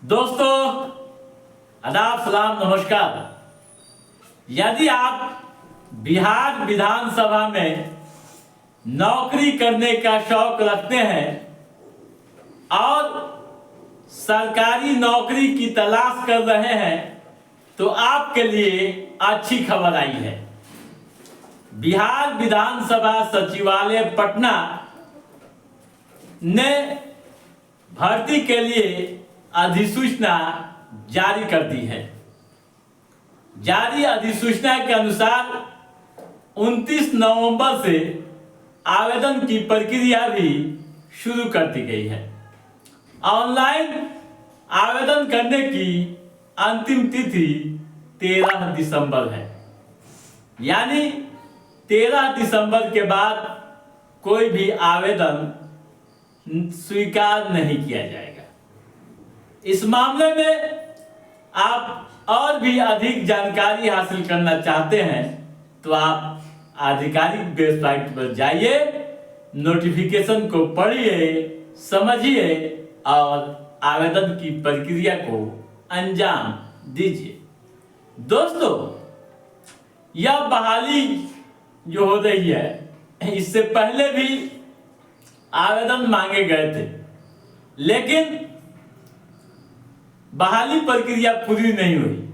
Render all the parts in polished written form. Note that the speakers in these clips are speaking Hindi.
दोस्तों आदाब सलाम नमस्कार। यदि आप बिहार विधानसभा में नौकरी करने का शौक रखते हैं और सरकारी नौकरी की तलाश कर रहे हैं तो आपके लिए अच्छी खबर आई है। बिहार विधानसभा सचिवालय पटना ने भर्ती के लिए अधिसूचना जारी कर दी है। जारी अधिसूचना के अनुसार 29 नवंबर से आवेदन की प्रक्रिया भी शुरू कर दी गई है। ऑनलाइन आवेदन करने की अंतिम तिथि 13 दिसंबर है, यानी 13 दिसंबर के बाद कोई भी आवेदन स्वीकार नहीं किया जाएगा। इस मामले में आप और भी अधिक जानकारी हासिल करना चाहते हैं तो आप आधिकारिक वेबसाइट पर जाइए, नोटिफिकेशन को पढ़िए, समझिए और आवेदन की प्रक्रिया को अंजाम दीजिए। दोस्तों, यह बहाली जो हो रही है, इससे पहले भी आवेदन मांगे गए थे, लेकिन बहाली प्रक्रिया पूरी नहीं हुई,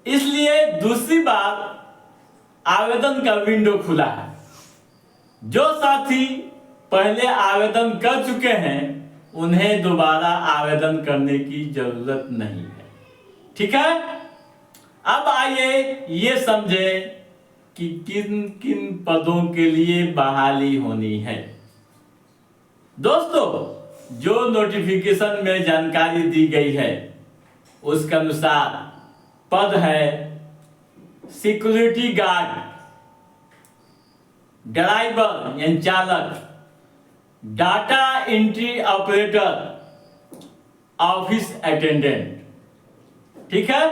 इसलिए दूसरी बार आवेदन का विंडो खुला है। जो साथी पहले आवेदन कर चुके हैं उन्हें दोबारा आवेदन करने की जरूरत नहीं है। ठीक है, अब आइए ये समझें कि किन किन पदों के लिए बहाली होनी है। दोस्तों, जो नोटिफिकेशन में जानकारी दी गई है उसके अनुसार पद है सिक्योरिटी गार्ड, ड्राइवर यानी चालक, data entry operator, office attendant. ठीक है,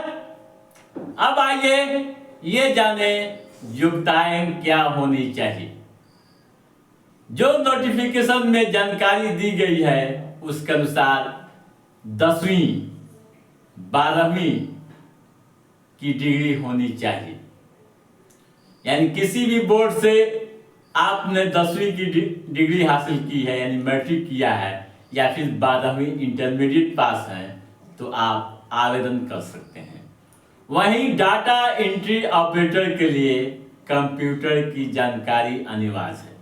अब आइए ये जाने योग्यताएं क्या होनी चाहिए। जो नोटिफिकेशन में जानकारी दी गई है उसके अनुसार 10वीं 12वीं की डिग्री होनी चाहिए, यानी किसी भी बोर्ड से आपने 10वीं की डिग्री हासिल की है, यानी मैट्रिक किया है या फिर 12वीं इंटरमीडिएट पास है तो आप आवेदन कर सकते हैं। वहीं डाटा एंट्री ऑपरेटर के लिए कंप्यूटर की जानकारी अनिवार्य है।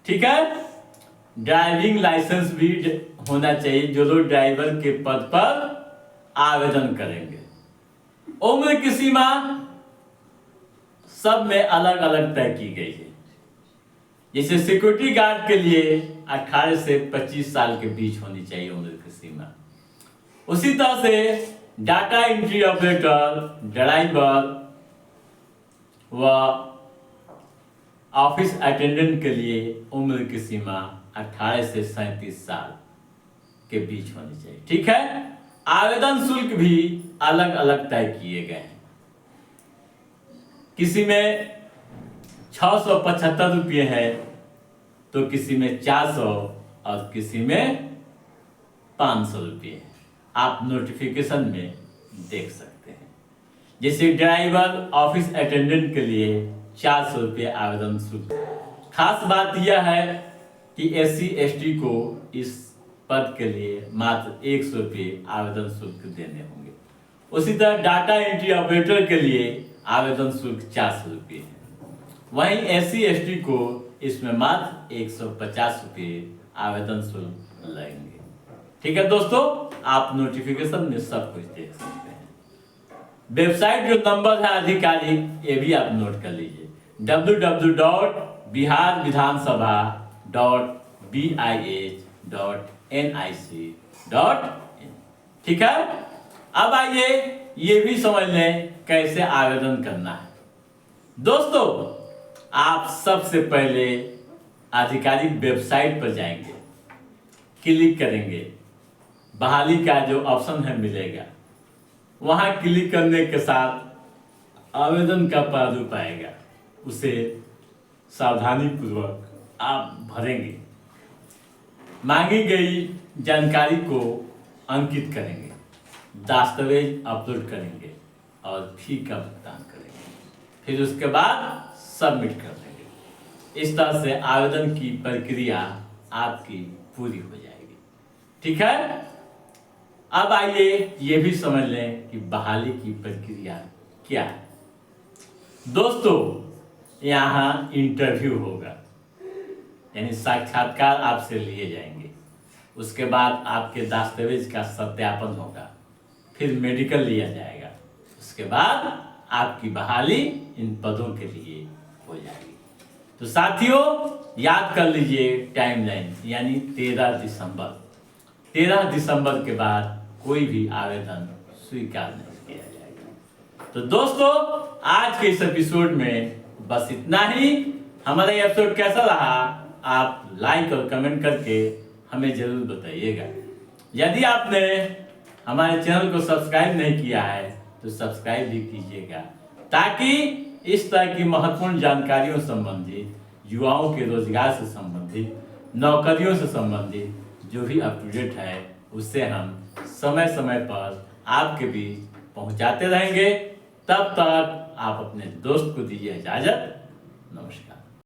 ठीक है, ड्राइविंग लाइसेंस भी होना चाहिए जो लोग ड्राइवर के पद पर आवेदन करेंगे। उम्र की सीमा सब में अलग अलग तय की गई है। जैसे सिक्योरिटी गार्ड के लिए 18 से 25 साल के बीच होनी चाहिए उम्र की सीमा। उसी तरह से डाटा एंट्री ऑपरेटर, ड्राइवर व ऑफिस अटेंडेंट के लिए उम्र की सीमा 18 से 37 साल के बीच होनी चाहिए। ठीक है, आवेदन शुल्क भी अलग अलग तय किए गए हैं। किसी में 675 रुपये है तो किसी में 400 और किसी में 500 रुपये है। आप नोटिफिकेशन में देख सकते हैं। जैसे ड्राइवर, ऑफिस अटेंडेंट के लिए 400 रुपये आवेदन शुल्क। खास बात यह है कि SC ST को इस पद के लिए मात्र 100 रुपये आवेदन शुल्क देने होंगे। उसी तरह डाटा एंट्री ऑपरेटर के लिए आवेदन शुल्क 400 रुपये है। वहीं SC ST को इसमें मात्र 150 रुपये आवेदन शुल्क लगेंगे। ठीक है दोस्तों, आप नोटिफिकेशन में सब कुछ देख सकते हैं। वेबसाइट जो नंबर है आधिकारिक, ये भी आप नोट कर लीजिए, www.biharviधानसभा.bih.nic.in। ठीक है, अब आइए ये भी समझ लें कैसे आवेदन करना है। दोस्तों, आप सबसे पहले आधिकारिक वेबसाइट पर जाएंगे, क्लिक करेंगे, बहाली का जो ऑप्शन है मिलेगा, वहां क्लिक करने के साथ आवेदन का प्रारूप आएगा, उसे सावधानी पूर्वक आप भरेंगे। मांगी गई जानकारी को अंकित करेंगे। दस्तावेज अपलोड करेंगे और फी का भुगतान करेंगे, फिर उसके बाद सबमिट कर देंगे। इस तरह से आवेदन की प्रक्रिया आपकी पूरी हो जाएगी। ठीक है, अब आइए ये भी समझ लें कि बहाली की प्रक्रिया क्या है। दोस्तों, यहाँ इंटरव्यू होगा, यानी साक्षात्कार आपसे लिए जाएंगे। उसके बाद आपके दस्तावेज का सत्यापन होगा, फिर मेडिकल लिया जाएगा। उसके बाद आपकी बहाली इन पदों के लिए हो जाएगी। तो साथियों, याद कर लीजिए टाइमलाइन, यानी 13 दिसंबर के बाद कोई भी आवेदन स्वीकार नहीं किया जाएगा। तो दोस्तों, आज के इस एपिसोड में बस इतना ही। हमारा ये एपिसोड कैसा रहा आप लाइक और कमेंट करके हमें जरूर बताइएगा। यदि आपने हमारे चैनल को सब्सक्राइब नहीं किया है तो सब्सक्राइब भी कीजिएगा, ताकि इस तरह की महत्वपूर्ण जानकारियों संबंधित, युवाओं के रोजगार से संबंधित, नौकरियों से संबंधित जो भी अप टू डेट है उससे हम समय समय पर आपके बीच पहुंचाते रहेंगे। तब तक आप अपने दोस्त को दीजिए इजाजत। नमस्कार।